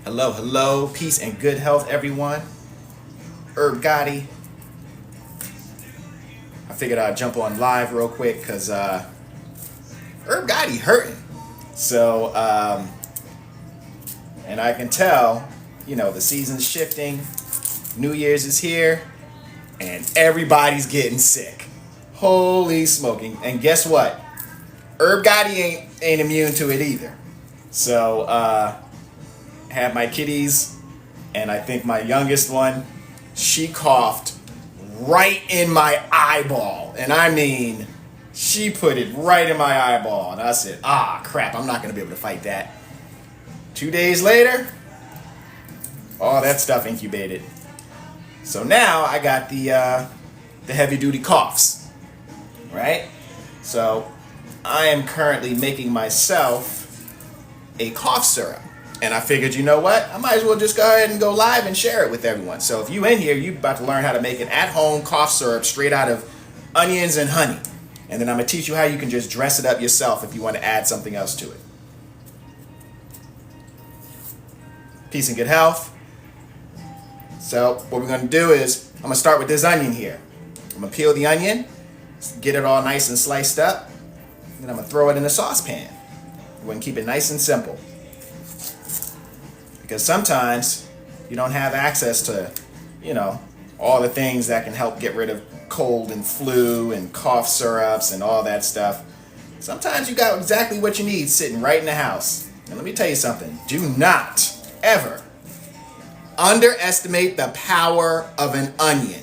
Hello, hello, peace and good health, everyone. Herb Gotti. I figured I'd jump on live real quick because Herb Gotti hurting. So, and I can tell, the season's shifting. New Year's is here, and everybody's getting sick. Holy smoking! And guess what? Herb Gotti ain't immune to it either. So, had my kitties, and I think my youngest one, she coughed right in my eyeball. And I mean, she put it right in my eyeball. And I said, crap, I'm not going to be able to fight that. 2 days later, all that stuff incubated. So now I got the heavy duty coughs, right? So I am currently making myself a cough syrup. And I figured, you know what? I might as well just go ahead and go live and share it with everyone. So if you in here, you're about to learn how to make an at-home cough syrup straight out of onions and honey. And then I'm going to teach you how you can just dress it up yourself if you want to add something else to it. Peace and good health. So what we're going to do is, I'm going to start with this onion here. I'm going to peel the onion, get it all nice and sliced up. Then I'm going to throw it in a saucepan. We're going to keep it nice and simple. Because sometimes you don't have access to, all the things that can help get rid of cold and flu and cough syrups and all that stuff. Sometimes you got exactly what you need sitting right in the house. And let me tell you something. Do not ever underestimate the power of an onion.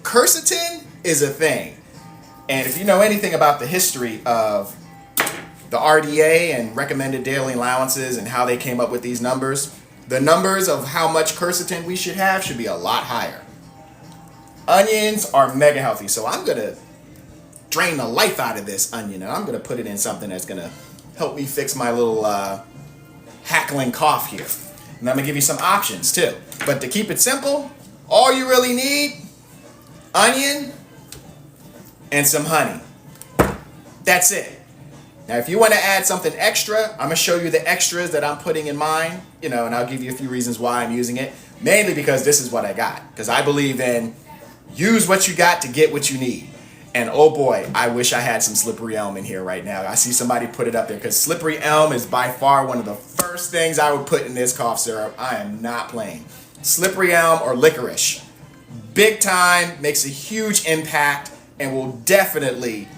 Quercetin is a thing. And if you know anything about the history of the RDA and recommended daily allowances and how they came up with these numbers, the numbers of how much quercetin we should have should be a lot higher. Onions are mega healthy, so I'm going to drain the life out of this onion and I'm going to put it in something that's going to help me fix my little hackling cough here. And I'm going to give you some options too. But to keep it simple, all you really need, onion and some honey. That's it. Now, if you want to add something extra, I'm going to show you the extras that I'm putting in mine, and I'll give you a few reasons why I'm using it. Mainly because this is what I got. Because I believe in use what you got to get what you need. And oh boy, I wish I had some slippery elm in here right now. I see somebody put it up there because slippery elm is by far one of the first things I would put in this cough syrup. I am not playing. Slippery elm or licorice. Big time, makes a huge impact, and will definitely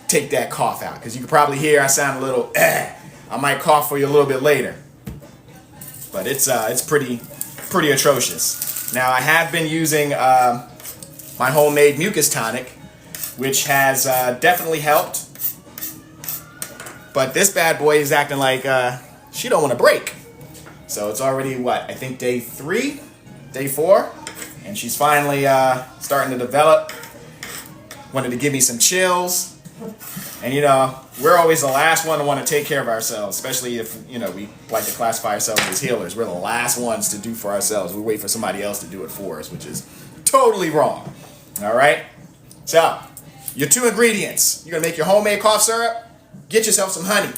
take that cough out. Because you can probably hear I sound a little I might cough for you a little bit later. But it's pretty atrocious. Now I have been using my homemade mucus tonic, which has definitely helped. But this bad boy is acting like she don't want to break. So it's already I think day 4, and she's finally starting to develop. Wanted to give me some chills. And we're always the last one to want to take care of ourselves, especially if we like to classify ourselves as healers. We're the last ones to do for ourselves. We wait for somebody else to do it for us, which is totally wrong. All right? So, your 2 ingredients. You're going to make your homemade cough syrup. Get yourself some honey.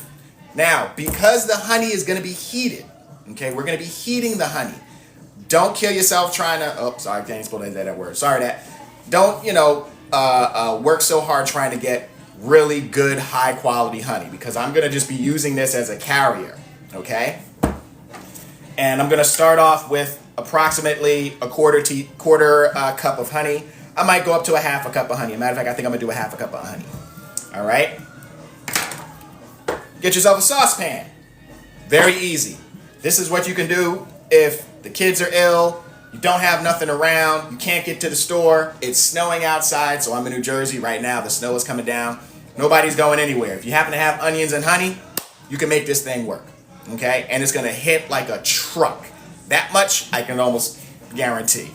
Now, because the honey is going to be heated, okay, we're going to be heating the honey. Don't kill yourself trying to, sorry, I can't supposed to say that word. Sorry that. Don't, work so hard trying to get really good, high quality honey, because I'm going to just be using this as a carrier, okay? And I'm going to start off with approximately a quarter cup of honey. I might go up to a half a cup of honey. Matter of fact, I think I'm going to do a half a cup of honey. All right? Get yourself a saucepan. Very easy. This is what you can do if the kids are ill, you don't have nothing around, you can't get to the store, it's snowing outside, so I'm in New Jersey right now, the snow is coming down, nobody's going anywhere. If you happen to have onions and honey, you can make this thing work, okay? And it's going to hit like a truck. That much I can almost guarantee.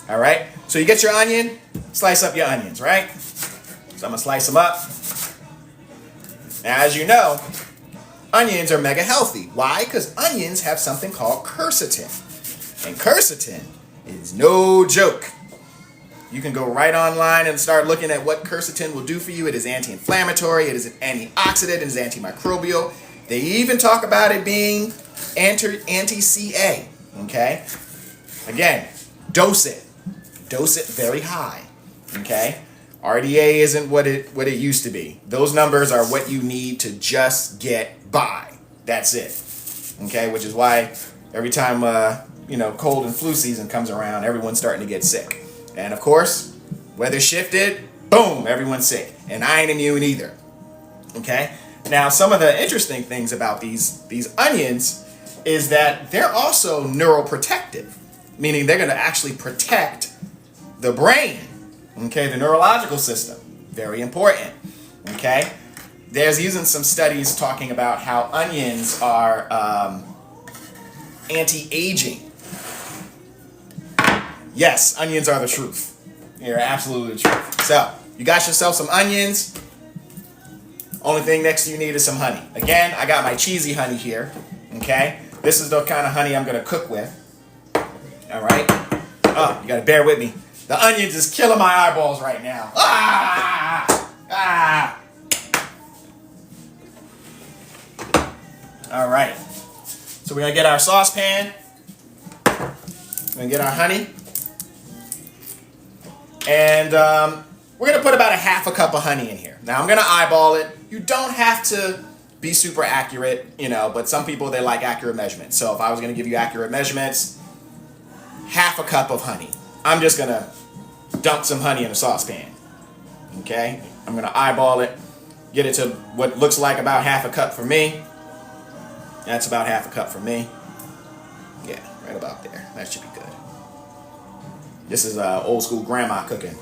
All right? So you get your onion, slice up your onions, right? So I'm going to slice them up. Now, as you know, onions are mega healthy. Why? Because onions have something called quercetin. And quercetin is no joke. You can go right online and start looking at what quercetin will do for you. It is anti-inflammatory, it is an antioxidant, it is antimicrobial. They even talk about it being anti-CA, okay? Again, dose it. Dose it very high, okay? RDA isn't what it used to be. Those numbers are what you need to just get by. That's it, okay? Which is why every time, cold and flu season comes around, everyone's starting to get sick. And of course, weather shifted, boom, everyone's sick. And I ain't immune either, okay? Now, some of the interesting things about these onions is that they're also neuroprotective, meaning they're going to actually protect the brain, okay, the neurological system. Very important, okay? There's even some studies talking about how onions are anti-aging. Yes, onions are the truth. You're absolutely the truth. So, you got yourself some onions. Only thing next you need is some honey. Again, I got my cheesy honey here, okay? This is the kind of honey I'm gonna cook with, all right? Oh, you gotta bear with me. The onions is killing my eyeballs right now. All right, so we're gonna get our saucepan. We're gonna get our honey. And we're gonna put about a half a cup of honey in here. Now I'm gonna eyeball it. You don't have to be super accurate, but some people, they like accurate measurements. So if I was gonna give you accurate measurements, half a cup of honey. I'm just gonna dump some honey in a saucepan, okay? I'm gonna eyeball it, get it to what looks like about half a cup for me. That's about half a cup for me. Yeah, right about there. That should be good. This is old school grandma cooking.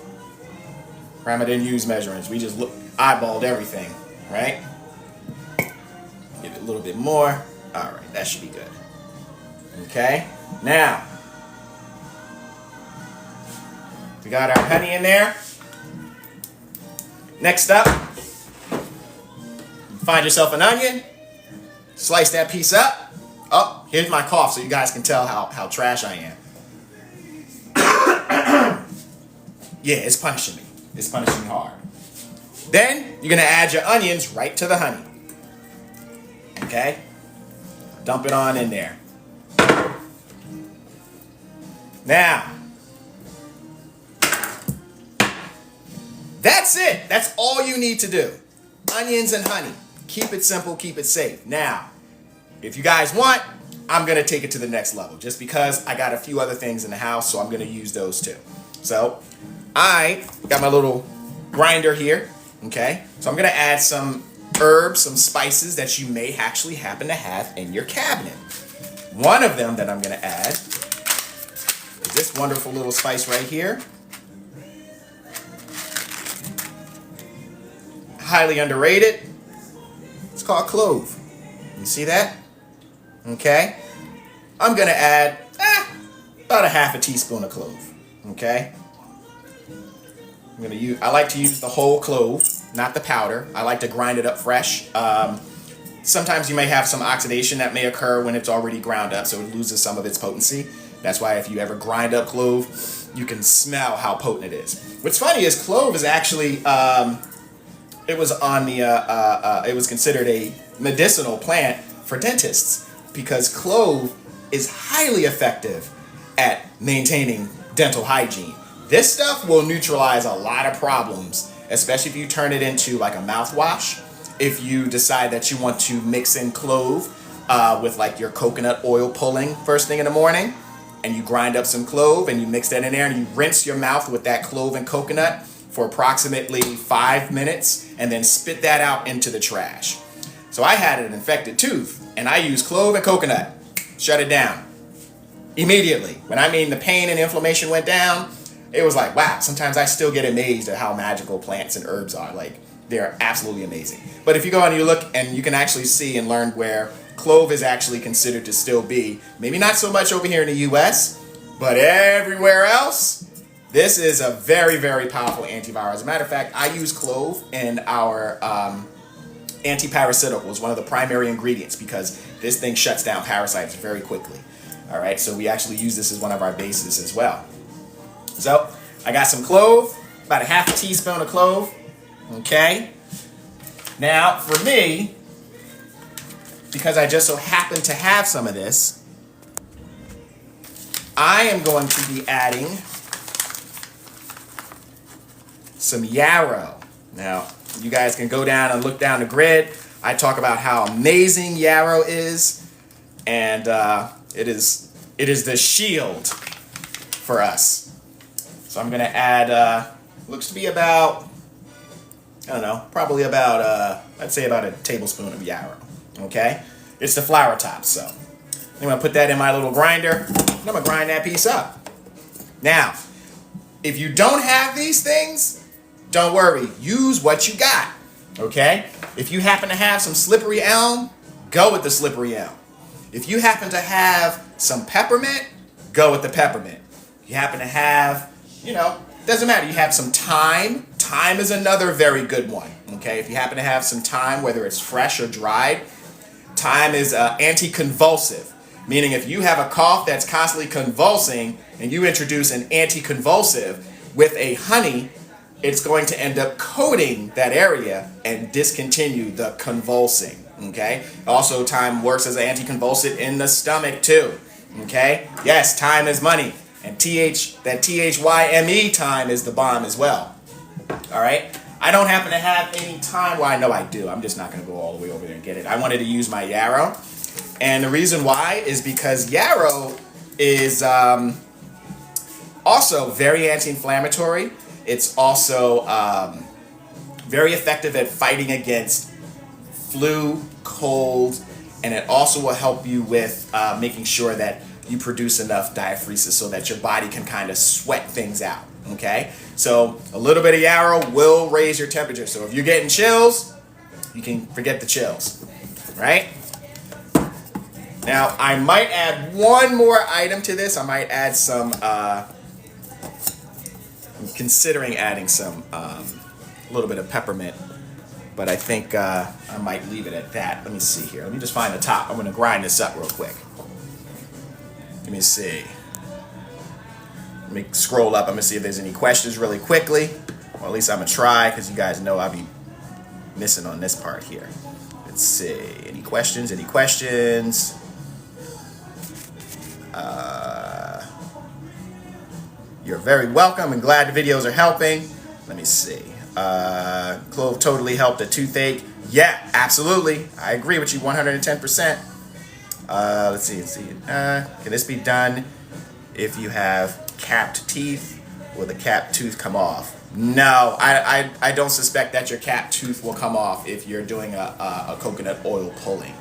Grandma didn't use measurements. We just eyeballed everything, right? Give it a little bit more. All right, that should be good. Okay, now we got our honey in there. Next up, find yourself an onion. Slice that piece up. Oh, here's my cough so you guys can tell how trash I am. Yeah, it's punishing me. It's punishing me hard. Then, you're going to add your onions right to the honey. Okay? Dump it on in there. Now, that's it. That's all you need to do. Onions and honey. Keep it simple, keep it safe. Now, if you guys want, I'm going to take it to the next level just because I got a few other things in the house, so I'm going to use those too. So, I got my little grinder here, okay? So I'm going to add some herbs, some spices that you may actually happen to have in your cabinet. One of them that I'm going to add is this wonderful little spice right here. Highly underrated. It's called clove. You see that? Okay. I'm going to add about a half a teaspoon of clove, okay? I like to use the whole clove, not the powder. I like to grind it up fresh. Sometimes you may have some oxidation that may occur when it's already ground up, so it loses some of its potency. That's why if you ever grind up clove, you can smell how potent it is. What's funny is clove is actually, it was considered a medicinal plant for dentists because clove is highly effective at maintaining dental hygiene. This stuff will neutralize a lot of problems, especially if you turn it into like a mouthwash. If you decide that you want to mix in clove with like your coconut oil pulling first thing in the morning, and you grind up some clove and you mix that in there and you rinse your mouth with that clove and coconut for approximately 5 minutes and then spit that out into the trash. So I had an infected tooth and I used clove and coconut. Shut it down immediately. When I mean the pain and inflammation went down, it was like, wow, sometimes I still get amazed at how magical plants and herbs are. Like, they're absolutely amazing. But if you go and you look and you can actually see and learn where clove is actually considered to still be, maybe not so much over here in the US, but everywhere else, this is a very, very powerful antiviral. As a matter of fact, I use clove in our antiparasiticals, one of the primary ingredients, because this thing shuts down parasites very quickly. All right, so we actually use this as one of our bases as well. So, I got some clove, about a half a teaspoon of clove, okay? Now, for me, because I just so happen to have some of this, I am going to be adding some yarrow. Now, you guys can go down and look down the grid. I talk about how amazing yarrow is, and it is the shield for us. So I'm gonna add, looks to be about, I don't know, probably about, I'd say about a tablespoon of yarrow, okay? It's the flour top, so I'm gonna put that in my little grinder, and I'm gonna grind that piece up. Now, if you don't have these things, don't worry, use what you got, okay? If you happen to have some slippery elm, go with the slippery elm. If you happen to have some peppermint, go with the peppermint. If you happen to have, doesn't matter, you have some thyme. Thyme is another very good one, okay? If you happen to have some thyme, whether it's fresh or dried, thyme is anticonvulsive, meaning if you have a cough that's constantly convulsing and you introduce an anticonvulsive with a honey, it's going to end up coating that area and discontinue the convulsing, okay? Also, thyme works as an anticonvulsant in the stomach too, okay? Yes, thyme is money, and that THYME thyme is the bomb as well, all right? I don't happen to have any thyme. Well, I know I do. I'm just not going to go all the way over there and get it. I wanted to use my yarrow, and the reason why is because yarrow is also very anti-inflammatory. It's also very effective at fighting against flu, cold, and it also will help you with making sure that you produce enough diaphoresis so that your body can kind of sweat things out, okay? So a little bit of yarrow will raise your temperature. So if you're getting chills, you can forget the chills, right? Now, I might add one more item to this. I might add some... I'm considering adding some, a little bit of peppermint, but I think I might leave it at that. Let me see here. Let me just find the top. I'm going to grind this up real quick. Let me see. Let me scroll up. I'm going to see if there's any questions really quickly. Or at least I'm going to try, because you guys know I'll be missing on this part here. Let's see. Any questions? Any questions? You're very welcome and glad the videos are helping. Let me see. Clove totally helped a toothache. Yeah, absolutely. I agree with you 110%. Let's see. Can this be done if you have capped teeth? Will the capped tooth come off? No, I don't suspect that your capped tooth will come off if you're doing a coconut oil pulling.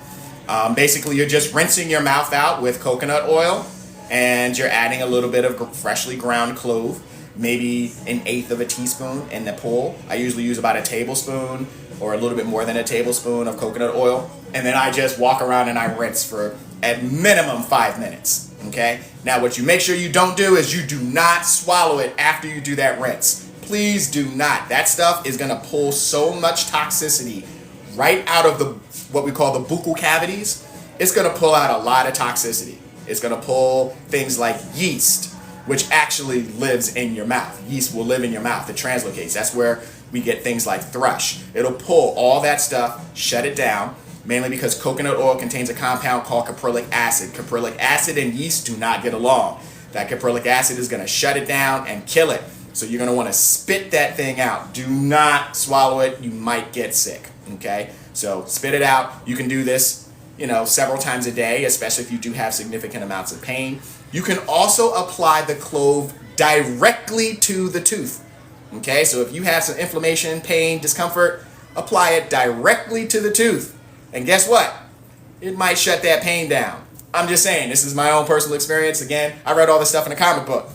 Basically, you're just rinsing your mouth out with coconut oil, and you're adding a little bit of freshly ground clove, maybe 1/8 of a teaspoon in the pull. I usually use about a tablespoon or a little bit more than a tablespoon of coconut oil, and then I just walk around and I rinse for at minimum 5 minutes, okay? Now, what you make sure you don't do is you do not swallow it after you do that rinse. Please do not. That stuff is gonna pull so much toxicity right out of what we call the buccal cavities. It's gonna pull out a lot of toxicity. It's going to pull things like yeast, which actually lives in your mouth. Yeast will live in your mouth. It translocates. That's where we get things like thrush. It'll pull all that stuff, shut it down, mainly because coconut oil contains a compound called caprylic acid. Caprylic acid and yeast do not get along. That caprylic acid is going to shut it down and kill it. So you're going to want to spit that thing out. Do not swallow it. You might get sick, okay? So spit it out. You can do this several times a day, especially if you do have significant amounts of pain. You can also apply the clove directly to the tooth, okay? So if you have some inflammation, pain, discomfort, apply it directly to the tooth. And guess what? It might shut that pain down. I'm just saying, this is my own personal experience. Again, I read all this stuff in a comic book.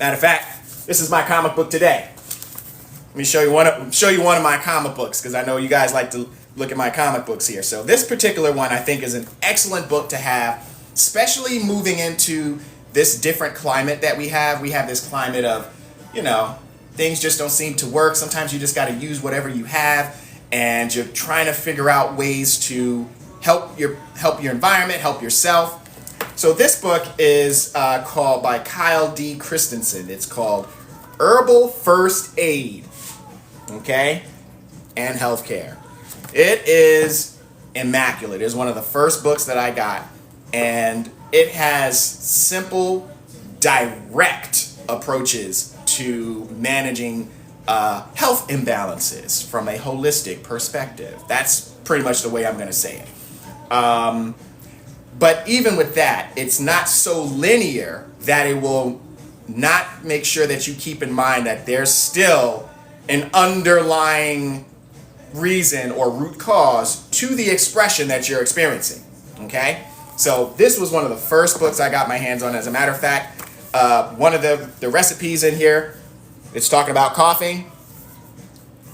Matter of fact, this is my comic book today. Let me show you one of my comic books, because I know you guys like to look at my comic books here. So this particular one I think is an excellent book to have, especially moving into this different climate that we have. We have this climate of, things just don't seem to work. Sometimes you just got to use whatever you have, and you're trying to figure out ways to help your environment, help yourself. So this book is called by Kyle D. Christensen. It's called Herbal First Aid, okay, and Healthcare. It is immaculate. It was one of the first books that I got, and it has simple, direct approaches to managing health imbalances from a holistic perspective. That's pretty much the way I'm going to say it. But even with that, it's not so linear that it will not make sure that you keep in mind that there's still an underlying reason or root cause to the expression that you're experiencing. Okay? So this was one of the first books I got my hands on. As a matter of fact, one of the recipes in here, it's talking about coughing,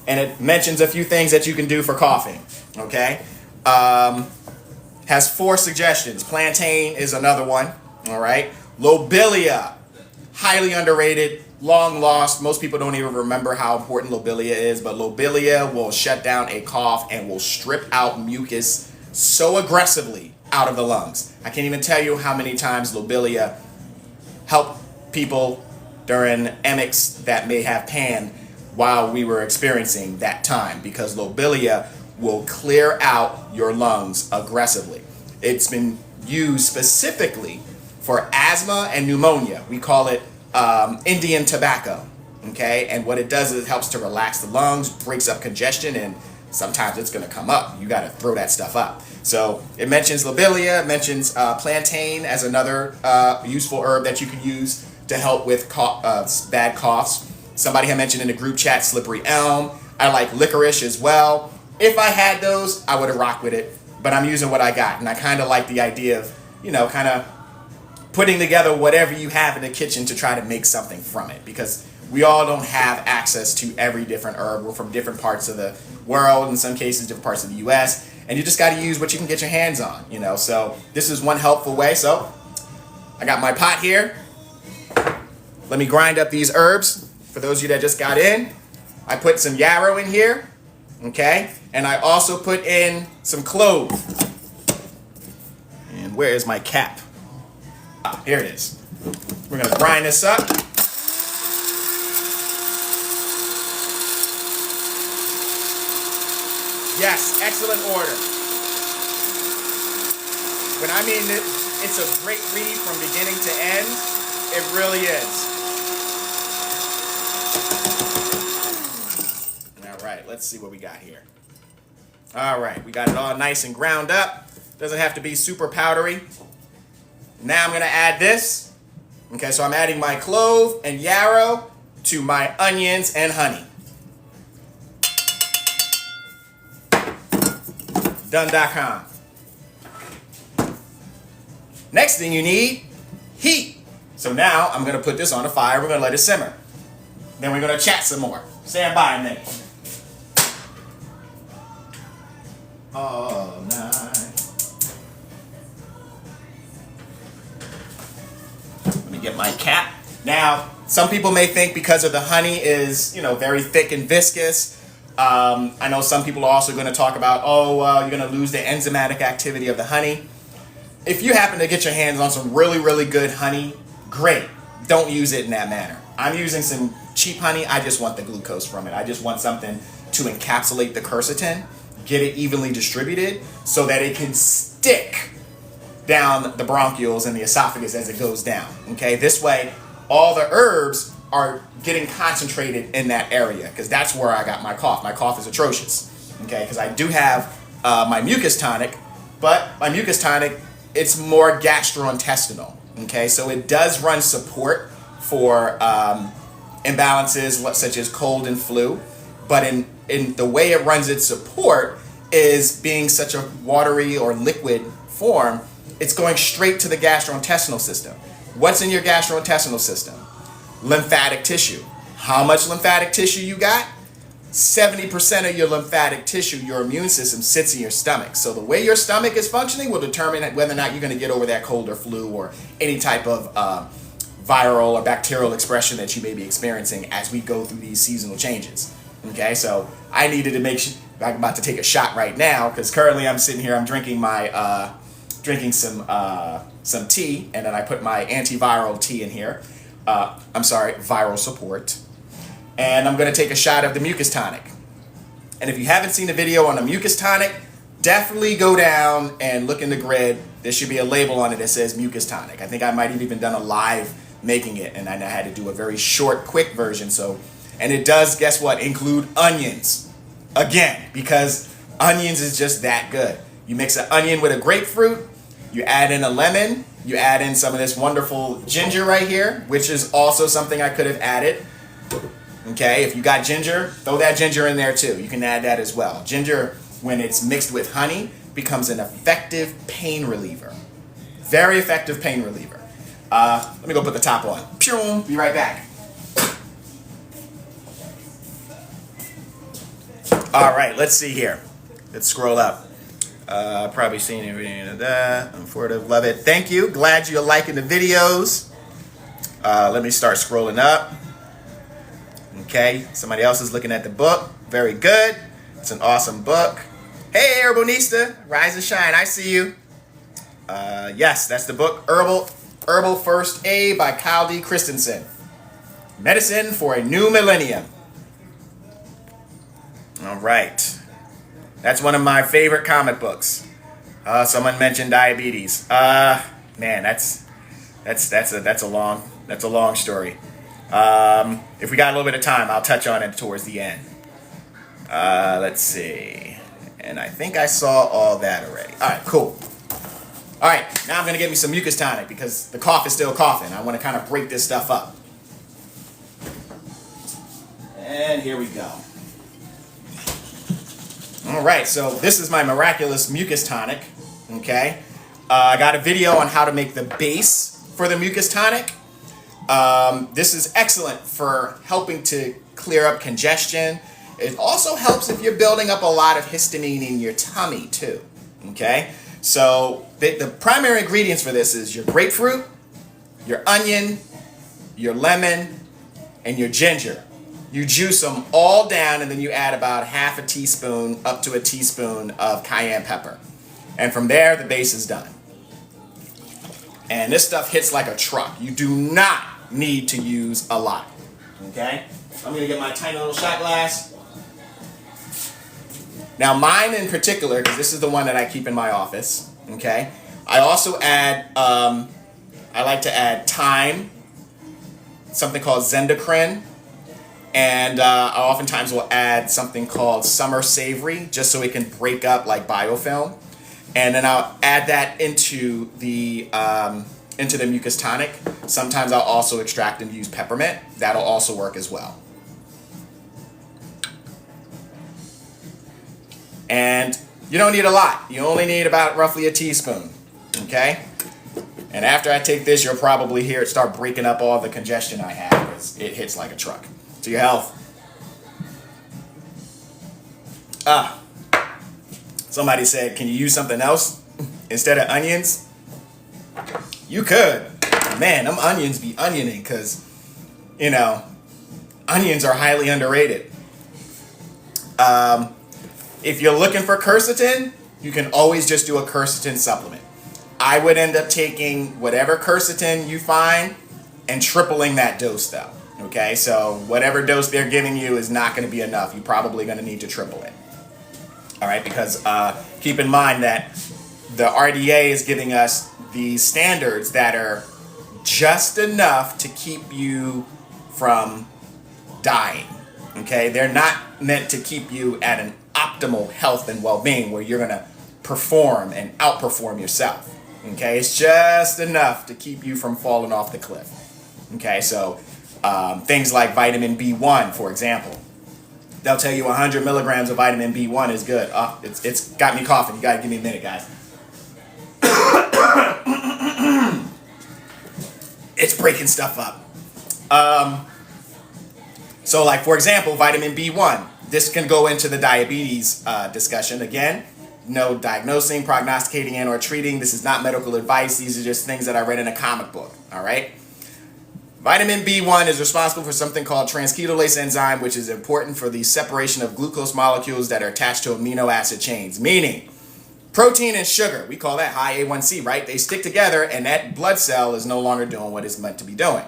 and it mentions a few things that you can do for coughing. Okay? Has 4 suggestions. Plantain is another one. All right? Lobelia, highly underrated, long lost. Most people don't even remember how important lobelia is, but lobelia will shut down a cough and will strip out mucus so aggressively out of the lungs. I can't even tell you how many times lobelia helped people during emics that may have panned while we were experiencing that time, because lobelia will clear out your lungs aggressively. It's been used specifically for asthma and pneumonia. We call it Indian tobacco. Okay, and what it does is it helps to relax the lungs, breaks up congestion, and sometimes it's going to come up. You got to throw that stuff up. So it mentions lobelia, it mentions plantain as another useful herb that you can use to help with bad coughs. Somebody had mentioned in the group chat slippery elm. I like licorice as well. If I had those, I would have rocked with it, but I'm using what I got, and I kind of like the idea of, kind of putting together whatever you have in the kitchen to try to make something from it, because we all don't have access to every different herb. We're from different parts of the world, in some cases different parts of the US, and you just got to use what you can get your hands on, So this is one helpful way. So I got my pot here. Let me grind up these herbs. For those of you that just got in, I put some yarrow in here, okay? And I also put in some clove. And where is my cap? Here it is. We're going to grind this up. Yes, excellent order. When I mean it's a great read from beginning to end, it really is. All right, let's see what we got here. All right, we got it all nice and ground up. Doesn't have to be super powdery. Now I'm going to add this. Okay, so I'm adding my clove and yarrow to my onions and honey. Done.com. Next thing you need, heat. So now I'm going to put this on the fire. We're going to let it simmer. Then we're going to chat some more. Stand by a minute. All night. Let me get my cap. Now, some people may think because of the honey is, very thick and viscous. I know some people are also going to talk about, you're going to lose the enzymatic activity of the honey. If you happen to get your hands on some really, really good honey, great. Don't use it in that manner. I'm using some cheap honey. I just want the glucose from it. I just want something to encapsulate the quercetin, get it evenly distributed so that it can stick down the bronchioles and the esophagus as it goes down. Okay, this way all the herbs are getting concentrated in that area, because that's where I got my cough. My cough is atrocious. Okay, because I do have my mucus tonic, but my mucus tonic, it's more gastrointestinal. Okay, so it does run support for imbalances such as cold and flu, but in the way it runs its support is being such a watery or liquid form, it's going straight to the gastrointestinal system. What's in your gastrointestinal system? Lymphatic tissue. How much lymphatic tissue you got? 70% of your lymphatic tissue, your immune system, sits in your stomach. So the way your stomach is functioning will determine whether or not you're going to get over that cold or flu or any type of viral or bacterial expression that you may be experiencing as we go through these seasonal changes. Okay, so I needed to make sure. I'm about to take a shot right now because currently I'm sitting here. I'm drinking my some tea, and then I put my antiviral tea in here. Viral support. And I'm going to take a shot of the mucus tonic. And if you haven't seen the video on the mucus tonic, definitely go down and look in the grid. There should be a label on it that says mucus tonic. I think I might have even done a live making it, and I had to do a very short, quick version. So, and it does, guess what, include onions. Again, because onions is just that good. You mix an onion with a grapefruit, you add in a lemon, you add in some of this wonderful ginger right here, which is also something I could have added. Okay, if you got ginger, throw that ginger in there too. You can add that as well. Ginger, when it's mixed with honey, becomes an effective pain reliever. Very effective pain reliever. Let me go put the top on. Pew! Be right back. All right, let's see here. Let's scroll up. Probably seen everything of that. I'm for it. Love it. Thank you. Glad you're liking the videos. Let me start scrolling up. Okay, somebody else is looking at the book. Very good. It's an awesome book. Hey, Herbonista, rise and shine. I see you. Yes, that's the book, Herbal First Aid by Kyle D. Christensen. Medicine for a New Millennium. All right. That's one of my favorite comic books. Someone mentioned diabetes. Man, that's a long story. If we got a little bit of time, I'll touch on it towards the end. Let's see. And I think I saw all that already. All right, cool. All right, now I'm going to get me some mucus tonic because the cough is still coughing. I want to kind of break this stuff up. And here we go. All right, so this is my miraculous mucus tonic, okay? I got a video on how to make the base for the mucus tonic. This is excellent for helping to clear up congestion. It also helps if you're building up a lot of histamine in your tummy too, okay? So the primary ingredients for this is your grapefruit, your onion, your lemon, and your ginger. You juice them all down, and then you add about half a teaspoon up to a teaspoon of cayenne pepper. And from there, the base is done. And this stuff hits like a truck. You do not need to use a lot, okay? I'm gonna get my tiny little shot glass. Now mine in particular, because this is the one that I keep in my office, okay? I also add, I like to add thyme, something called Zendocrine, and I oftentimes will add something called Summer Savory, just so it can break up like biofilm. And then I'll add that into the mucus tonic. Sometimes I'll also extract and use peppermint. That'll also work as well. And you don't need a lot. You only need about roughly a teaspoon, okay? And after I take this, you'll probably hear it start breaking up all the congestion I have because it hits like a truck. To your health. Somebody said, can you use something else instead of onions? You could. Man, them onions be onioning because, you know, onions are highly underrated. If you're looking for quercetin, you can always just do a quercetin supplement. I would end up taking whatever quercetin you find and tripling that dose though. Okay, so whatever dose they're giving you is not going to be enough. You're probably going to need to triple it. All right, because keep in mind that the RDA is giving us these standards that are just enough to keep you from dying. Okay, they're not meant to keep you at an optimal health and well-being where you're going to perform and outperform yourself. Okay, it's just enough to keep you from falling off the cliff. Okay, so things like vitamin B1, for example. They'll tell you 100 milligrams of vitamin B1 is good. It's got me coughing. You got to give me a minute, guys. It's breaking stuff up. So like, for example, vitamin B1. This can go into the diabetes discussion. Again, no diagnosing, prognosticating, and or treating. This is not medical advice. These are just things that I read in a comic book. All right? Vitamin B1 is responsible for something called transketolase enzyme, which is important for the separation of glucose molecules that are attached to amino acid chains, meaning protein and sugar. We call that high A1C, right? They stick together, and that blood cell is no longer doing what it's meant to be doing.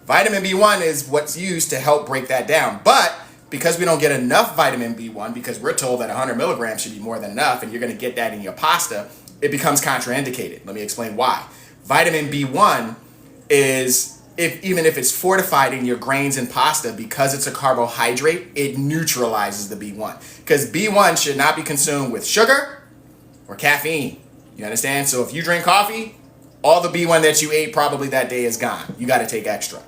Vitamin B1 is what's used to help break that down, but because we don't get enough vitamin B1, because we're told that 100 milligrams should be more than enough, and you're going to get that in your pasta, it becomes contraindicated. Let me explain why. Vitamin B1 is, even if it's fortified in your grains and pasta, because it's a carbohydrate, it neutralizes the B1. Because B1 should not be consumed with sugar or caffeine. You understand? So if you drink coffee, all the B1 that you ate probably that day is gone. You got to take extra.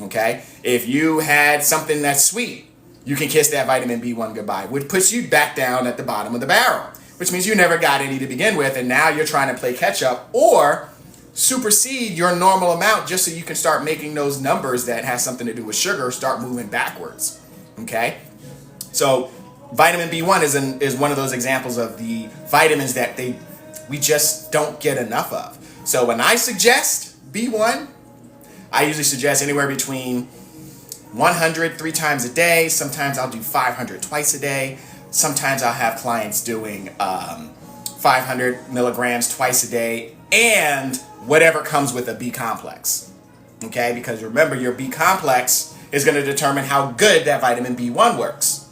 Okay? If you had something that's sweet, you can kiss that vitamin B1 goodbye, which puts you back down at the bottom of the barrel, which means you never got any to begin with, and now you're trying to play catch up or supersede your normal amount just so you can start making those numbers that has something to do with sugar start moving backwards. Okay? So vitamin B1 is one of those examples of the vitamins that we just don't get enough of. So when I suggest B1, I usually suggest anywhere between 100 3 times a day. Sometimes I'll do 500 twice a day. Sometimes I'll have clients doing 500 milligrams twice a day, and whatever comes with a B complex. Okay, because remember, your B complex is going to determine how good that vitamin B1 works.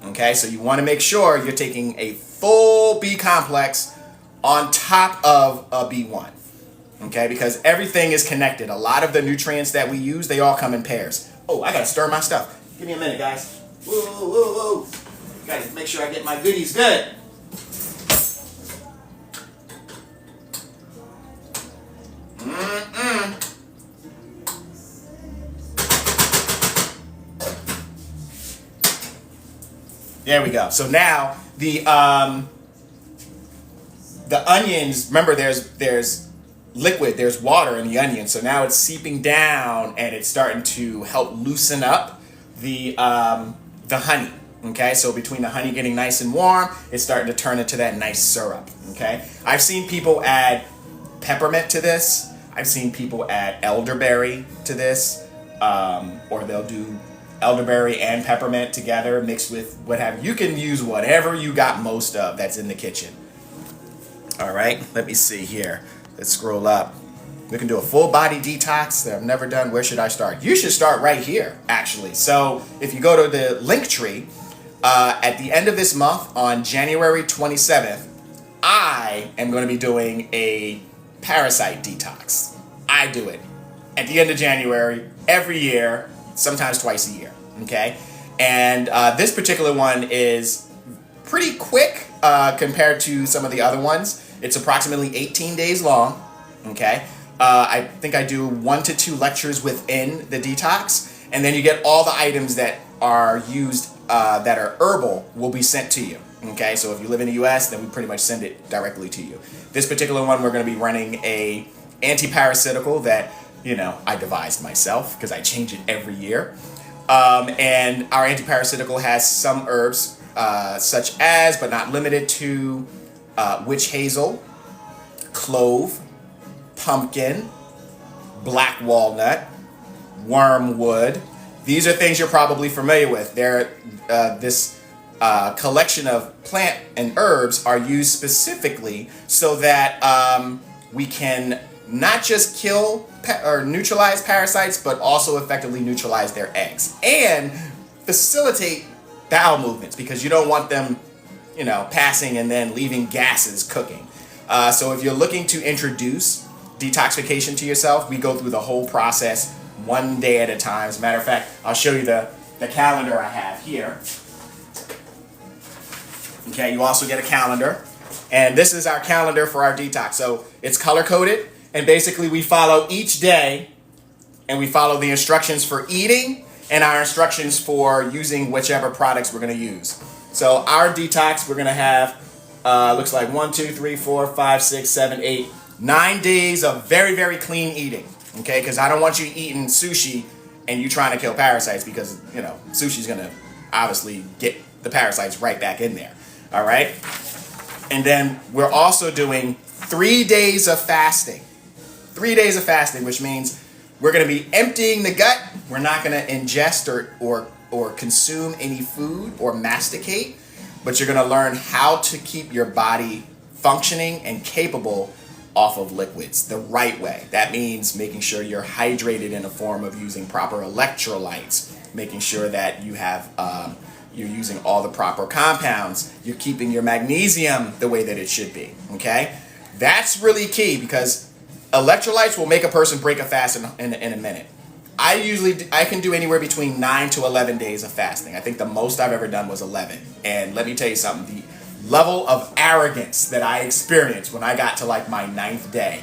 Okay, so you want to make sure you're taking a full B complex on top of a B1. Okay, because everything is connected. A lot of the nutrients that we use, they all come in pairs. Oh, I gotta stir my stuff. Give me a minute, guys. Whoa, whoa, whoa. Gotta make sure I get my goodies good. There we go. So now the onions, remember there's liquid, there's water in the onion, so now it's seeping down and it's starting to help loosen up the honey. Okay, so between the honey getting nice and warm, it's starting to turn into that nice syrup. Okay, I've seen people add peppermint to this. I've seen people add elderberry to this, or they'll do elderberry and peppermint together mixed with what have you. You can use whatever you got most of that's in the kitchen. All right, let me see here. Let's scroll up. We can do a full body detox that I've never done. Where should I start? You should start right here, actually. So if you go to the link tree, at the end of this month on January 27th, I am going to be doing a parasite detox. I do it at the end of January every year, sometimes twice a year. Okay, and this particular one is pretty quick compared to some of the other ones. It's approximately 18 days long. Okay, I think I do 1 to 2 lectures within the detox, and then you get all the items that are used that are herbal will be sent to you. Okay, so if you live in the U.S., then we pretty much send it directly to you. This particular one, we're going to be running a anti-parasitical that, you know, I devised myself because I change it every year. And our anti-parasitical has some herbs such as, but not limited to, witch hazel, clove, pumpkin, black walnut, wormwood. These are things you're probably familiar with. They're this collection of plant and herbs are used specifically so that we can not just kill or neutralize parasites, but also effectively neutralize their eggs and facilitate bowel movements, because you don't want them, you know, passing and then leaving gases cooking. So if you're looking to introduce detoxification to yourself, we go through the whole process one day at a time. As a matter of fact, I'll show you the calendar I have here. Okay, you also get a calendar. And this is our calendar for our detox. So it's color-coded, and basically we follow each day, and we follow the instructions for eating and our instructions for using whichever products we're going to use. So our detox, we're going to have, looks like 1, 2, 3, 4, 5, 6, 7, 8, 9 days of very, very clean eating. Okay, because I don't want you eating sushi and you trying to kill parasites, because, you know, sushi's going to obviously get the parasites right back in there. All right? And then we're also doing 3 days of fasting. 3 days of fasting, which means we're going to be emptying the gut. We're not going to ingest or consume any food or masticate, but you're going to learn how to keep your body functioning and capable off of liquids the right way. That means making sure you're hydrated in a form of using proper electrolytes, making sure that you have you're using all the proper compounds, you're keeping your magnesium the way that it should be. Okay, that's really key because electrolytes will make a person break a fast in a minute. I can do anywhere between 9 to 11 days of fasting. I think the most I've ever done was 11. And let me tell you something, the level of arrogance that I experienced when I got to like my 9th day,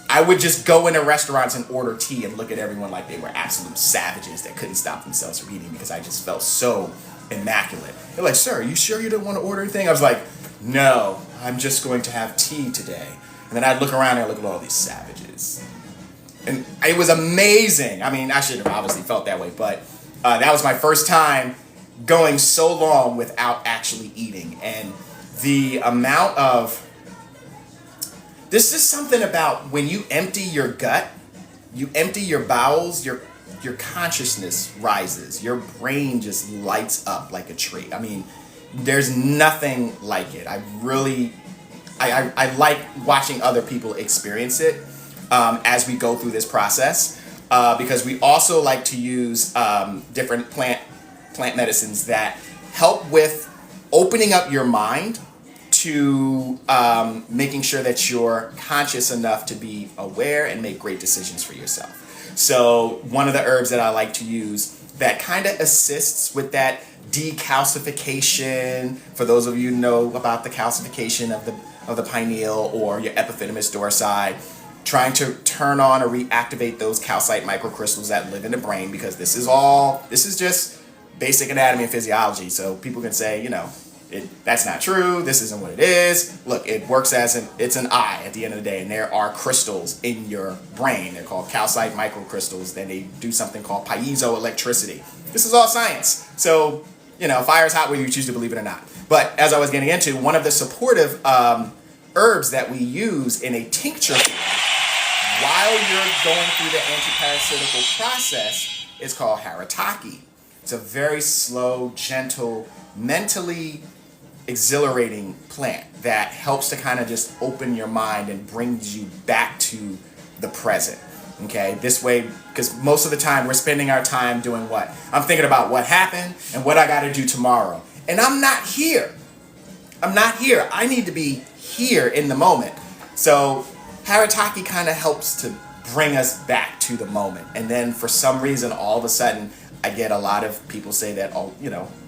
I would just go into restaurants and order tea and look at everyone like they were absolute savages that couldn't stop themselves from eating because I just felt so immaculate. They're like, sir, are you sure you don't want to order anything? I was like, no, I'm just going to have tea today. And then I'd look around and I'd look at all these savages. And it was amazing. I mean, I should have obviously felt that way, but that was my first time going so long without actually eating. And the amount of... This is something about when you empty your gut, you empty your bowels, your consciousness rises. Your brain just lights up like a tree. I mean, there's nothing like it. I like watching other people experience it. As we go through this process, because we also like to use different plant medicines that help with opening up your mind to making sure that you're conscious enough to be aware and make great decisions for yourself. So one of the herbs that I like to use that kind of assists with that decalcification, for those of you who know about the calcification of the pineal or your epiphyseal dorsi, trying to turn on or reactivate those calcite microcrystals that live in the brain, because this is just basic anatomy and physiology. So people can say, that's not true, this isn't what it is. Look, it works it's an eye at the end of the day, and there are crystals in your brain. They're called calcite microcrystals. Then they do something called piezoelectricity. This is all science. So, fire is hot whether you choose to believe it or not. But as I was getting into, one of the supportive herbs that we use in a tincture while you're going through the antiparasitical process is called Haritaki. It's a very slow, gentle, mentally exhilarating plant that helps to kind of just open your mind and brings you back to the present. Okay, this way, because most of the time we're spending our time doing what? I'm thinking about what happened and what I got to do tomorrow. And I'm not here. I need to be here in the moment. So Haritaki kind of helps to bring us back to the moment. And then for some reason, all of a sudden, I get a lot of people say that,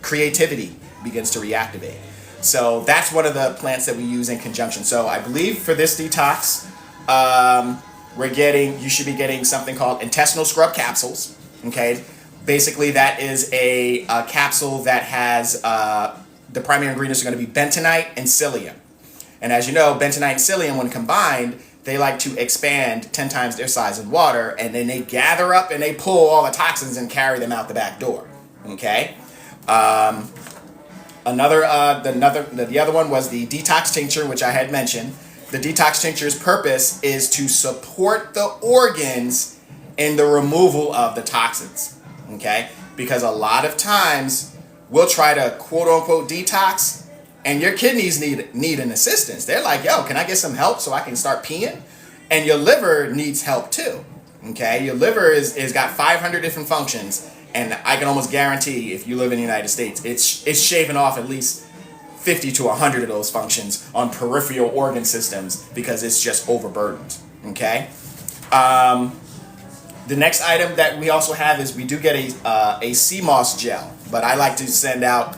creativity begins to reactivate. So that's one of the plants that we use in conjunction. So I believe for this detox, you should be getting something called intestinal scrub capsules. Okay, basically that is a capsule that has the primary ingredients are going to be bentonite and psyllium. And as you know, bentonite and psyllium, when combined, they like to expand 10 times their size in water, and then they gather up and they pull all the toxins and carry them out the back door. Okay. The other one was the detox tincture, which I had mentioned. The detox tincture's purpose is to support the organs in the removal of the toxins. Okay, because a lot of times we'll try to quote unquote detox, and your kidneys need an assistance. They're like, yo, can I get some help so I can start peeing? And your liver needs help too. Okay, your liver is got 500 different functions, and I can almost guarantee if you live in the United States, it's shaving off at least 50 to 100 of those functions on peripheral organ systems because it's just overburdened. Okay. The next item that we also have is we do get a sea moss gel, but I like to send out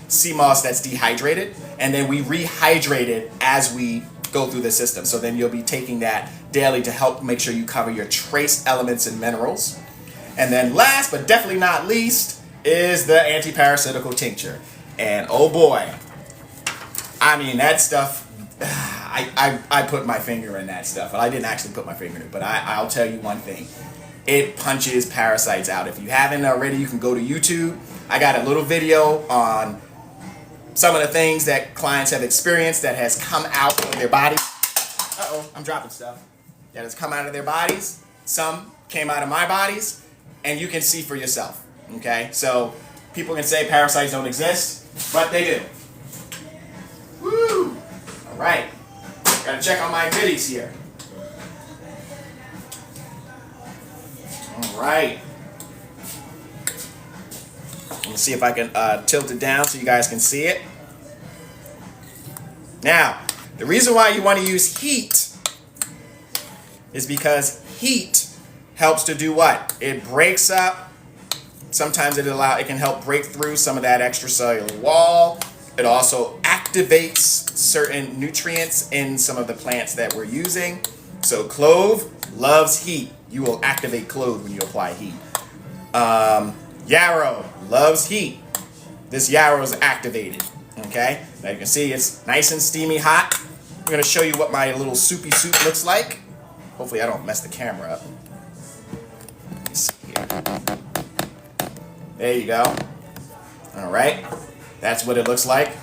sea moss that's dehydrated, and then we rehydrate it as we go through the system. So then you'll be taking that daily to help make sure you cover your trace elements and minerals. And then last but definitely not least is the antiparasitical tincture. And oh boy, I mean that stuff, I put my finger in that stuff. Well, I didn't actually put my finger in it, but I'll tell you one thing. It punches parasites out. If you haven't already, you can go to YouTube. I got a little video on some of the things that clients have experienced that has come out of their bodies. Uh-oh, I'm dropping stuff. That has come out of their bodies. Some came out of my bodies, and you can see for yourself. Okay? So people can say parasites don't exist, but they do. Woo! All right. Gotta check on my goodies here. All right. Let me see if I can tilt it down so you guys can see it. Now, the reason why you want to use heat is because heat helps to do what? It breaks up. Sometimes it can help break through some of that extracellular wall. It also activates certain nutrients in some of the plants that we're using. So clove loves heat. You will activate clove when you apply heat. Yarrow loves heat. This yarrow is activated. Okay, now you can see it's nice and steamy hot. I'm going to show you what my little soupy soup looks like. Hopefully I don't mess the camera up. Let's see here. There you go. All right, that's what it looks like.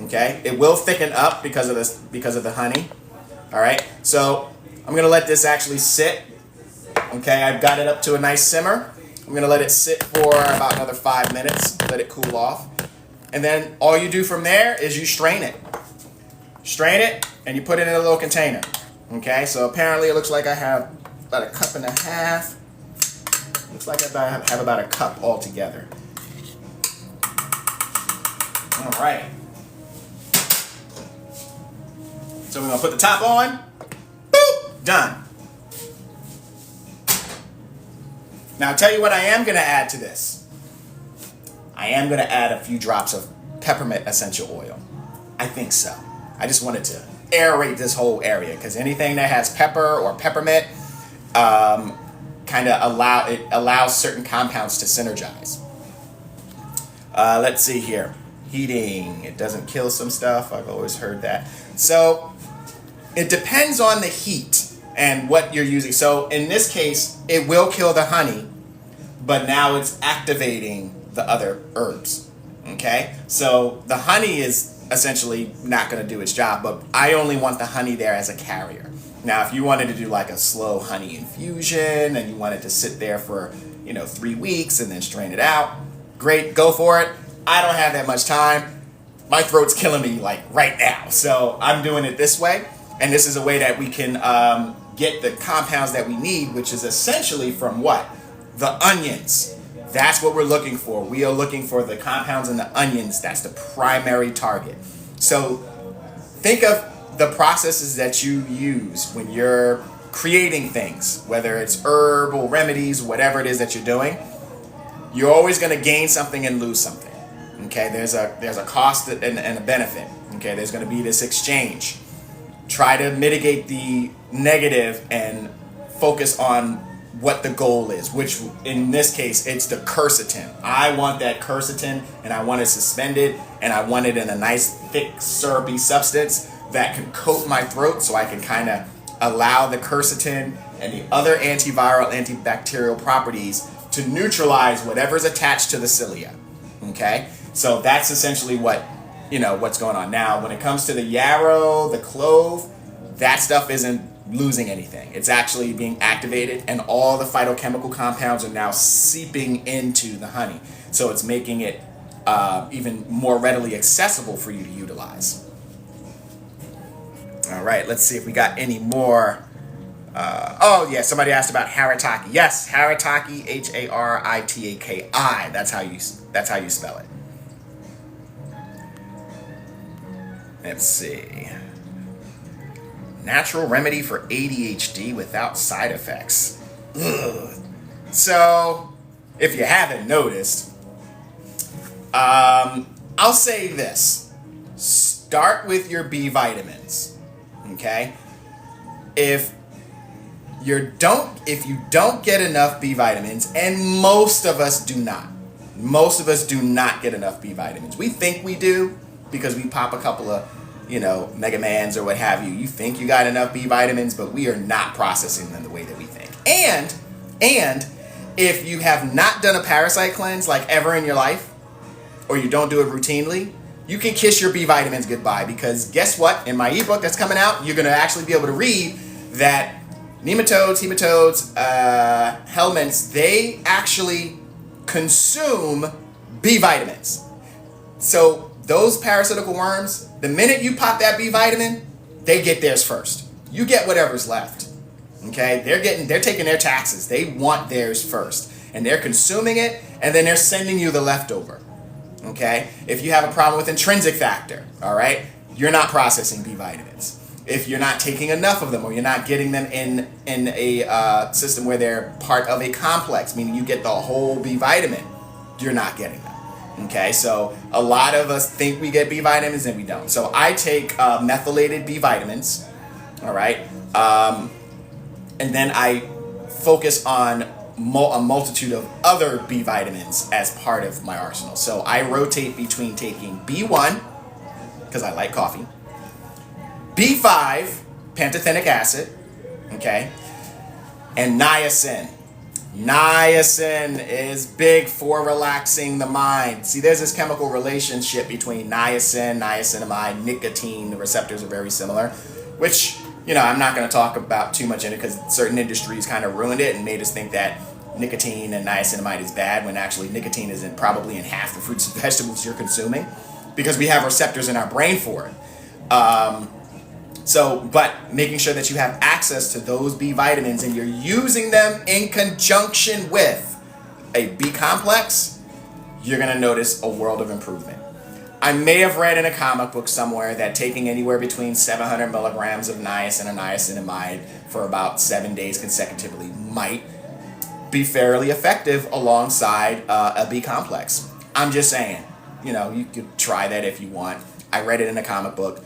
Okay, it will thicken up because of this, because of the honey. All right, so I'm going to let this actually sit. Okay, I've got it up to a nice simmer. I'm going to let it sit for about another 5 minutes. Let it cool off. And then all you do from there is you strain it. Strain it, and you put it in a little container. Okay, so apparently it looks like I have about 1.5 cups. Looks like I have about a cup altogether. All right. So we're going to put the top on. Boop! Done. Now I'll tell you what I am going to add to this. I am going to add a few drops of peppermint essential oil. I think so. I just wanted to aerate this whole area because anything that has pepper or peppermint kind of allows certain compounds to synergize. Let's see here. Heating, it doesn't kill some stuff. I've always heard that. So it depends on the heat and what you're using. So in this case, it will kill the honey, but now it's activating the other herbs. Okay, so the honey is essentially not going to do its job, but I only want the honey there as a carrier. Now if you wanted to do like a slow honey infusion and you wanted to sit there for 3 weeks and then strain it out, great, go for it. I don't have that much time. My throat's killing me like right now, so I'm doing it this way, and this is a way that we can get the compounds that we need, which is essentially from what? The onions. That's what we're looking for. We are looking for the compounds in the onions. That's the primary target. So think of the processes that you use when you're creating things, whether it's herbal remedies, whatever it is that you're doing. You're always going to gain something and lose something. Okay, there's a cost and a benefit. Okay, there's going to be this exchange. Try to mitigate the negative and focus on what the goal is, which in this case, it's the quercetin. I want that quercetin, and I want it suspended, and I want it in a nice, thick, syrupy substance that can coat my throat so I can kind of allow the quercetin and the other antiviral, antibacterial properties to neutralize whatever's attached to the cilia. Okay? So that's essentially what's going on. Now, when it comes to the yarrow, the clove, that stuff isn't losing anything. It's actually being activated, and all the phytochemical compounds are now seeping into the honey. So it's making it even more readily accessible for you to utilize. All right, let's see if we got any more. Somebody asked about Haritaki. Yes, Haritaki, Haritaki. That's how you spell it. Let's see. Natural remedy for ADHD without side effects. Ugh. So, if you haven't noticed, I'll say this. Start with your B vitamins. Okay? If you don't get enough B vitamins, and most of us do not. Most of us do not get enough B vitamins. We think we do because we pop a couple of Mega Mans or what have you. You think you got enough B vitamins, but we are not processing them the way that we think. And if you have not done a parasite cleanse like ever in your life, or you don't do it routinely, you can kiss your B vitamins goodbye, because guess what? In my ebook that's coming out, you're going to actually be able to read that nematodes, hematodes, helminths, they actually consume B vitamins. So those parasitical worms, the minute you pop that B vitamin, they get theirs first. You get whatever's left. Okay? They're taking their taxes. They want theirs first. and they're consuming it, and then they're sending you the leftover. Okay? If you have a problem with intrinsic factor, all right, you're not processing B vitamins. If you're not taking enough of them, or you're not getting them in a system where they're part of a complex, meaning you get the whole B vitamin, you're not getting them. Okay, so a lot of us think we get B vitamins and we don't. So I take methylated B vitamins, all right, and then I focus on a multitude of other B vitamins as part of my arsenal. So I rotate between taking B1, because I like coffee, B5, pantothenic acid, okay, and niacin. Niacin is big for relaxing the mind. See, there's this chemical relationship between niacin, niacinamide, nicotine. The receptors are very similar, which, I'm not going to talk about too much in it because certain industries kind of ruined it and made us think that nicotine and niacinamide is bad, when actually nicotine is probably in half the fruits and vegetables you're consuming, because we have receptors in our brain for it. But making sure that you have access to those B vitamins and you're using them in conjunction with a B complex, you're going to notice a world of improvement. I may have read in a comic book somewhere that taking anywhere between 700 milligrams of niacin or niacinamide for about 7 days consecutively might be fairly effective alongside a B complex. I'm just saying, you could try that if you want. I read it in a comic book.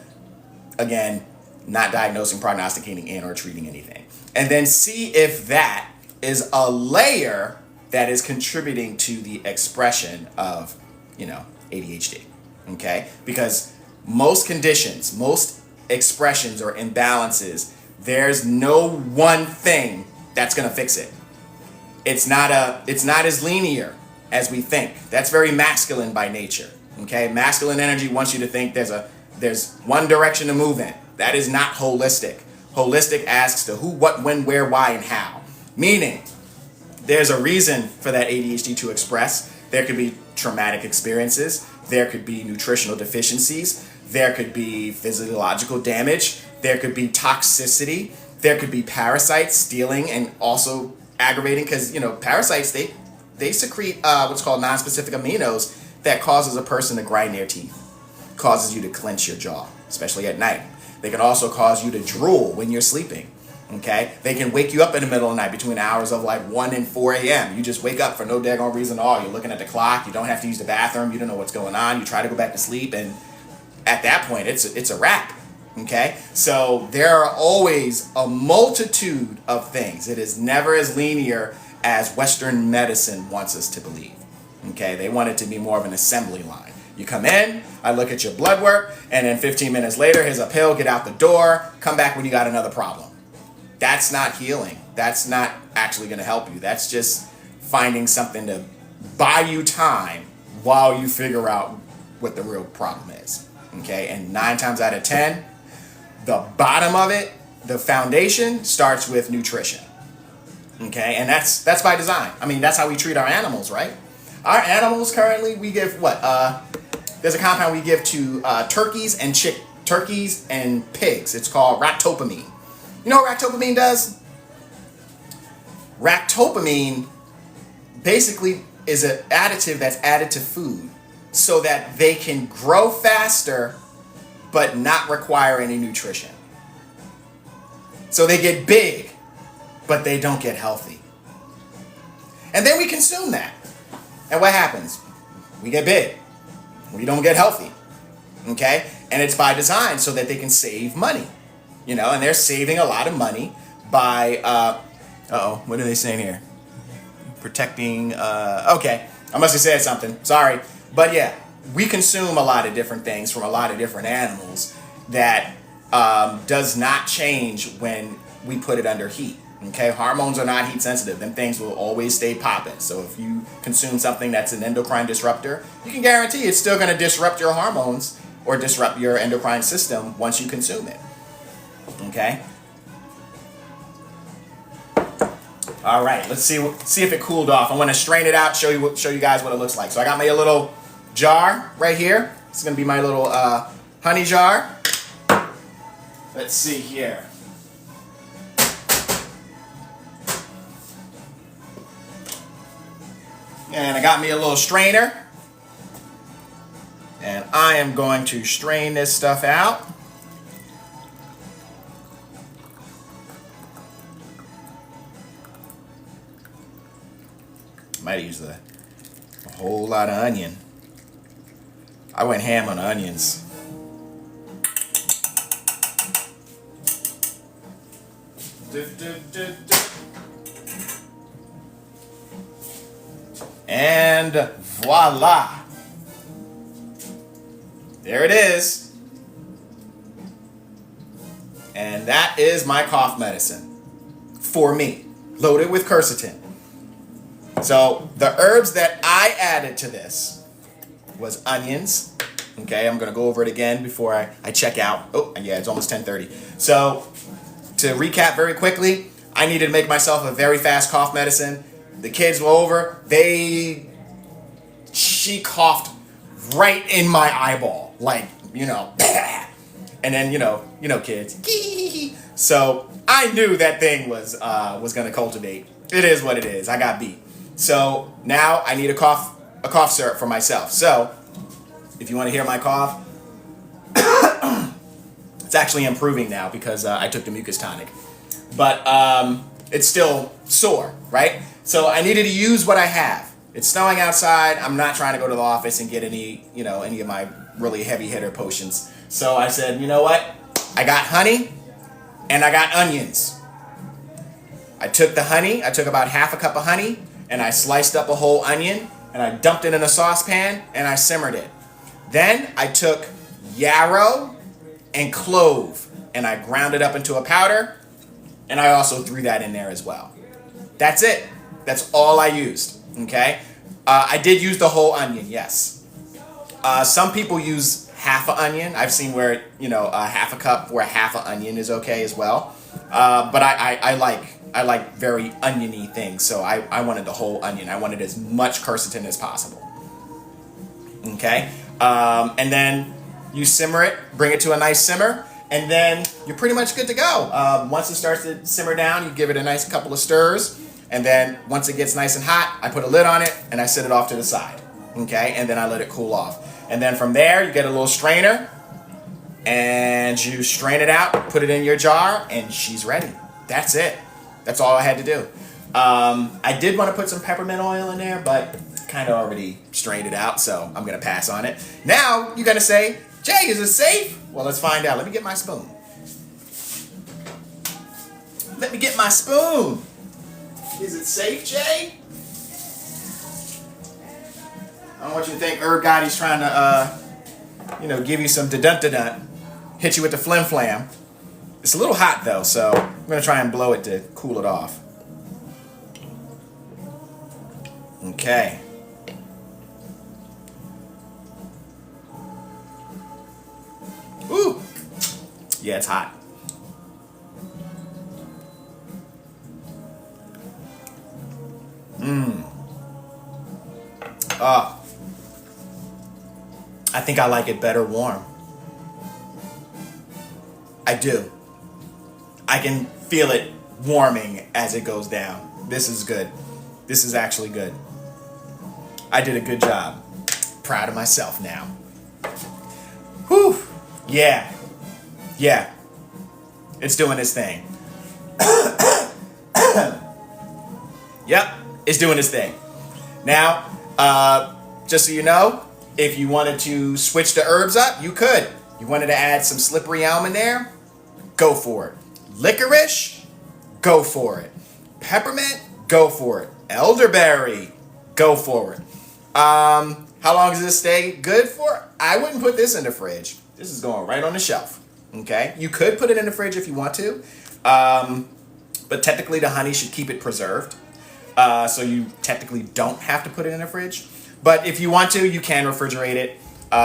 Again, not diagnosing, prognosticating, and or treating anything. And then see if that is a layer that is contributing to the expression of, ADHD. Okay? Because most conditions, most expressions or imbalances, there's no one thing that's going to fix it. It's not as linear as we think. That's very masculine by nature. Okay? Masculine energy wants you to think there's one direction to move in. That is not holistic. Holistic asks to who, what, when, where, why, and how. Meaning, there's a reason for that ADHD to express. There could be traumatic experiences. There could be nutritional deficiencies. There could be physiological damage. There could be toxicity. There could be parasites stealing and also aggravating, because, parasites, they secrete what's called non-specific aminos that causes a person to grind their teeth, causes you to clench your jaw, especially at night. They can also cause you to drool when you're sleeping, okay? They can wake you up in the middle of the night between hours of 1 and 4 a.m. You just wake up for no daggone reason at all. You're looking at the clock. You don't have to use the bathroom. You don't know what's going on. You try to go back to sleep, and at that point, it's a wrap, okay? So there are always a multitude of things. It is never as linear as Western medicine wants us to believe, okay? They want it to be more of an assembly line. You come in, I look at your blood work, and then 15 minutes later, here's a pill, get out the door, come back when you got another problem. That's not healing. That's not actually going to help you. That's just finding something to buy you time while you figure out what the real problem is. Okay? And 9 times out of 10, the bottom of it, the foundation, starts with nutrition. Okay? And that's by design. I mean, that's how we treat our animals, right? Our animals currently, we give there's a compound we give to turkeys and pigs. It's called ractopamine. You know what ractopamine does? Ractopamine basically is an additive that's added to food so that they can grow faster but not require any nutrition. So they get big, but they don't get healthy. And then we consume that. And what happens? We get big. We don't get healthy, okay? And it's by design so that they can save money, and they're saving a lot of money by, what are they saying here? Protecting, okay, I must have said something, sorry. But yeah, we consume a lot of different things from a lot of different animals that does not change when we put it under heat. Okay, hormones are not heat sensitive. Them things will always stay popping. So if you consume something that's an endocrine disruptor, you can guarantee it's still going to disrupt your hormones or disrupt your endocrine system once you consume it. Okay. All right, let's see if it cooled off. I want to strain it out, show you guys what it looks like. So I got my little jar right here. It's going to be my little honey jar. Let's see here. And I got me a little strainer. And I am going to strain this stuff out. Might use a whole lot of onion. I went ham on onions. And voila. There it is. And that is my cough medicine for me, loaded with quercetin. So the herbs that I added to this was onions. Okay, I'm gonna go over it again before I check out. Oh, yeah, it's almost 10:30. So to recap very quickly, I needed to make myself a very fast cough medicine. The kids were over. She coughed right in my eyeball, like, you know, and then, you know, kids. So I knew that thing was gonna cultivate. It is what it is. I got beat. So now I need a cough syrup for myself. So if you want to hear my cough, it's actually improving now because I took the mucus tonic. But it's still sore, right? So I needed to use what I have. It's snowing outside. I'm not trying to go to the office and get any of my really heavy hitter potions. So I said, you know what? I got honey and I got onions. I took the honey. I took about half a cup of honey and I sliced up a whole onion and I dumped it in a saucepan and I simmered it. Then I took yarrow and clove and I ground it up into a powder and I also threw that in there as well. That's it. That's all I used. Okay, I did use the whole onion, yes. Some people use half an onion. I've seen where, half a cup where half an onion is okay as well. But I like very oniony things, so I wanted the whole onion. I wanted as much quercetin as possible. Okay, and then you simmer it, bring it to a nice simmer, and then you're pretty much good to go. Once it starts to simmer down, you give it a nice couple of stirs. And then once it gets nice and hot, I put a lid on it and I set it off to the side. Okay, and then I let it cool off. And then from there, you get a little strainer and you strain it out, put it in your jar, and she's ready. That's it. That's all I had to do. I did want to put some peppermint oil in there, but kind of already strained it out, so I'm going to pass on it. Now, you're going to say, Jay, is it safe? Well, let's find out. Let me get my spoon. Let me get my spoon. Is it safe, Jay? I don't want you to think Herb Gotti's trying to, give you some da-dun-da-dun, hit you with the flim-flam. It's a little hot, though, so I'm going to try and blow it to cool it off. Okay. Ooh. Yeah, it's hot. I think I like it better warm. I do. I can feel it warming as it goes down. This is good. This is actually good. I did a good job. Proud of myself now. Whew. Yeah. Yeah. It's doing its thing. Yep. It's doing its thing. Now, just so you know, if you wanted to switch the herbs up, you could. You wanted to add some slippery elm in there? Go for it. Licorice? Go for it. Peppermint? Go for it. Elderberry? Go for it. How long does this stay good for? I wouldn't put this in the fridge. This is going right on the shelf. Okay? You could put it in the fridge if you want to. But technically the honey should keep it preserved. So you technically don't have to put it in the fridge. But if you want to, you can refrigerate it.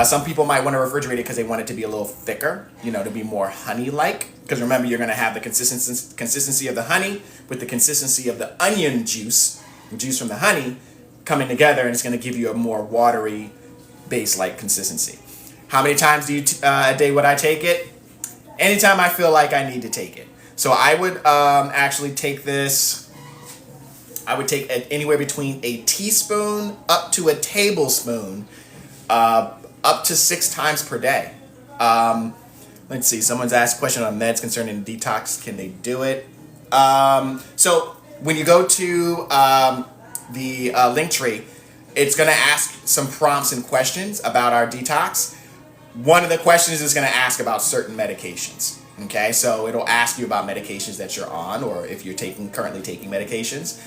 Some people might want to refrigerate it because they want it to be a little thicker, to be more honey-like. Because remember, you're going to have the consistency of the honey with the consistency of the onion juice, the juice from the honey, coming together, and it's going to give you a more watery, base-like consistency. How many times a day would I take it? Anytime I feel like I need to take it. So I would actually take this I would take anywhere between a teaspoon up to a tablespoon, up to 6 times per day. Let's see, someone's asked a question on meds concerning detox. Can they do it? So when you go to the Linktree, it's going to ask some prompts and questions about our detox. One of the questions is going to ask about certain medications. Okay, so it'll ask you about medications that you're on, or if you're currently taking medications,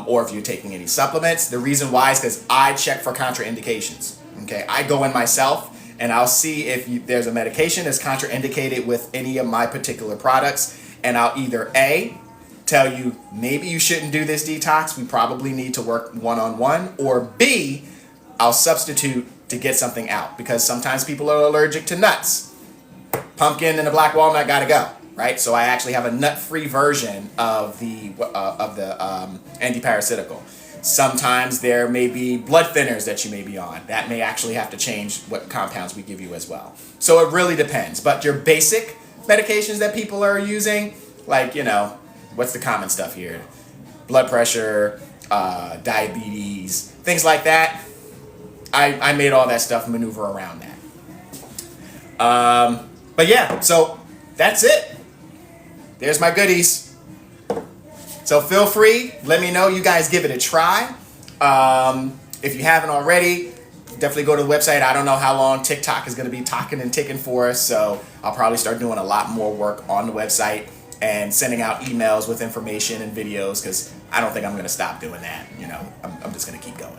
or if you're taking any supplements. The reason why is because I check for contraindications. Okay, I go in myself and I'll see if there's a medication that's contraindicated with any of my particular products, and I'll either A, tell you maybe you shouldn't do this detox, we probably need to work one-on-one, or B, I'll substitute to get something out, because sometimes people are allergic to nuts. Pumpkin and the black walnut gotta go, right? So I actually have a nut-free version of the antiparasitical. Sometimes there may be blood thinners that you may be on. That may actually have to change what compounds we give you as well. So it really depends. But your basic medications that people are using, like, what's the common stuff here? Blood pressure, diabetes, things like that. I made all that stuff maneuver around that. But yeah, so that's it. There's my goodies. So feel free, let me know. You guys give it a try. If you haven't already, definitely go to the website. I don't know how long TikTok is going to be talking and ticking for us, so I'll probably start doing a lot more work on the website and sending out emails with information and videos, because I don't think I'm going to stop doing that. I'm just going to keep going.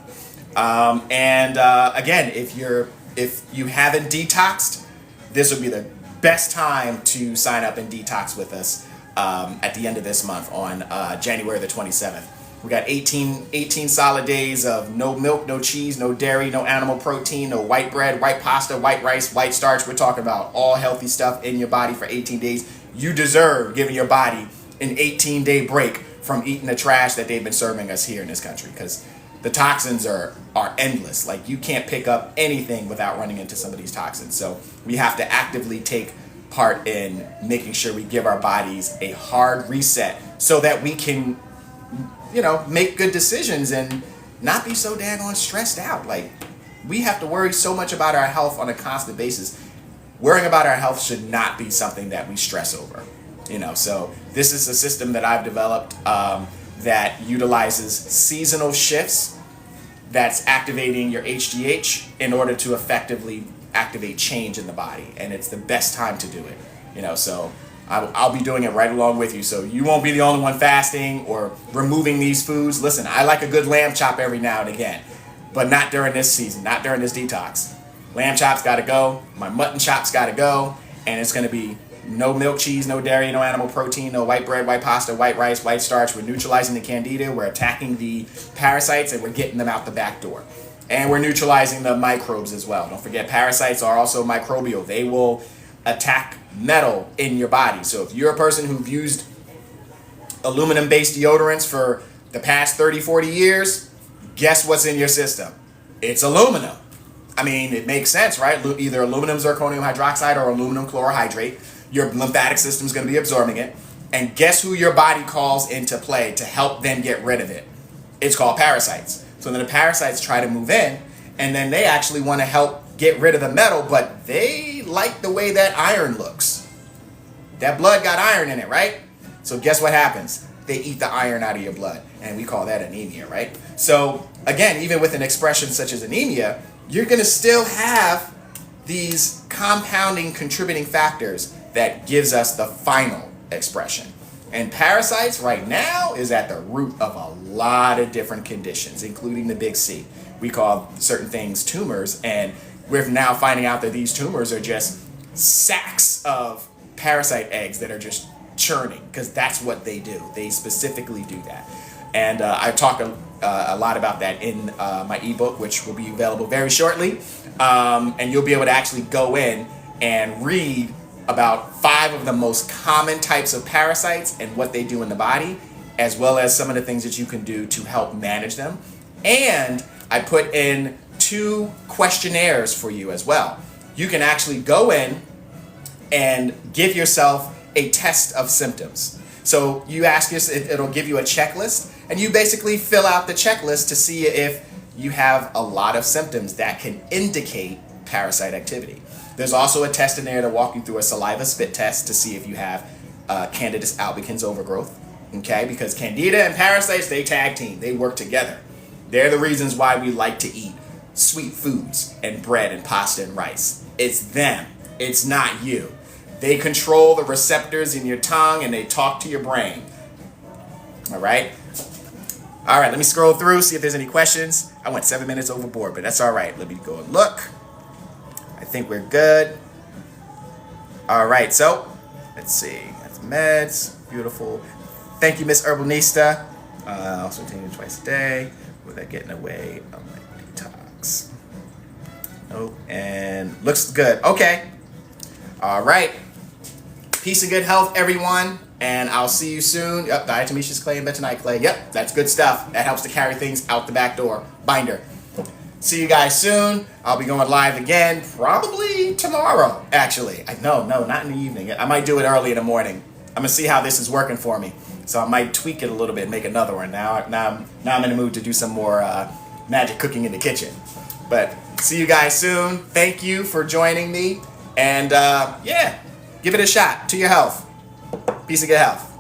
Again, if you haven't detoxed, this would be the best time to sign up and detox with us at the end of this month on January the 27th. We got 18 solid days of no milk, no cheese, no dairy, no animal protein, no white bread, white pasta, white rice, white starch. We're talking about all healthy stuff in your body for 18 days. You deserve giving your body an 18-day break from eating the trash that they've been serving us here in this country, because the toxins are endless. Like, you can't pick up anything without running into some of these toxins. So we have to actively take part in making sure we give our bodies a hard reset so that we can, make good decisions and not be so daggone stressed out. Like, we have to worry so much about our health on a constant basis. Worrying about our health should not be something that we stress over. So this is a system that I've developed that utilizes seasonal shifts that's activating your HGH in order to effectively activate change in the body, and it's the best time to do it. So I'll be doing it right along with you, so you won't be the only one fasting or removing these foods. Listen, I like a good lamb chop every now and again, but not during this season, not during this detox. Lamb chops gotta go, my mutton chops gotta go, and it's gonna be no milk, cheese, no dairy, no animal protein, no white bread, white pasta, white rice, white starch. We're neutralizing the candida, we're attacking the parasites, and we're getting them out the back door. And we're neutralizing the microbes as well. Don't forget, parasites are also microbial. They will attack metal in your body. So if you're a person who've used aluminum-based deodorants for the past 30, 40 years, guess what's in your system? It's aluminum. I mean, it makes sense, right? Either aluminum zirconium hydroxide or aluminum chlorohydrate. Your lymphatic system is going to be absorbing it. And guess who your body calls into play to help them get rid of it? It's called parasites. So then the parasites try to move in, and then they actually want to help get rid of the metal, but they like the way that iron looks. That blood got iron in it, right? So guess what happens? They eat the iron out of your blood, and we call that anemia, right? So again, even with an expression such as anemia, you're going to still have these compounding contributing factors that gives us the final expression. And parasites right now is at the root of a lot of different conditions, including the big C. We call certain things tumors, and we're now finding out that these tumors are just sacks of parasite eggs that are just churning, because that's what they do. They specifically do that. And I talk a lot about that in my ebook, which will be available very shortly. And you'll be able to actually go in and read about 5 of the most common types of parasites and what they do in the body, as well as some of the things that you can do to help manage them. And I put in 2 questionnaires for you as well. You can actually go in and give yourself a test of symptoms. So you ask yourself, it'll give you a checklist, And you basically fill out the checklist to see if you have a lot of symptoms that can indicate parasite activity. There's also a test in there to walk you through a saliva spit test to see if you have Candidus albicans overgrowth. Okay, because Candida and parasites, they tag team, they work together. They're the reasons why we like to eat sweet foods and bread and pasta and rice. It's them, it's not you. They control the receptors in your tongue and they talk to your brain. All right, let me scroll through, see if there's any questions. I went 7 minutes overboard, but that's all right. Let me go and look. I think we're good. All right, so let's see. That's meds, beautiful. Thank you, Miss Herbalista. Also taking it twice a day without getting away on my detox. Nope, and looks good. Okay. All right. Peace and good health, everyone. And I'll see you soon. Yep, diatomaceous clay and bentonite clay. Yep, that's good stuff. That helps to carry things out the back door. Binder. See you guys soon. I'll be going live again, probably tomorrow, actually. No, not in the evening. I might do it early in the morning. I'm going to see how this is working for me. So I might tweak it a little bit, make another one. Now I'm in the mood to do some more magic cooking in the kitchen. But see you guys soon. Thank you for joining me. And yeah, give it a shot to your health. Peace and good health.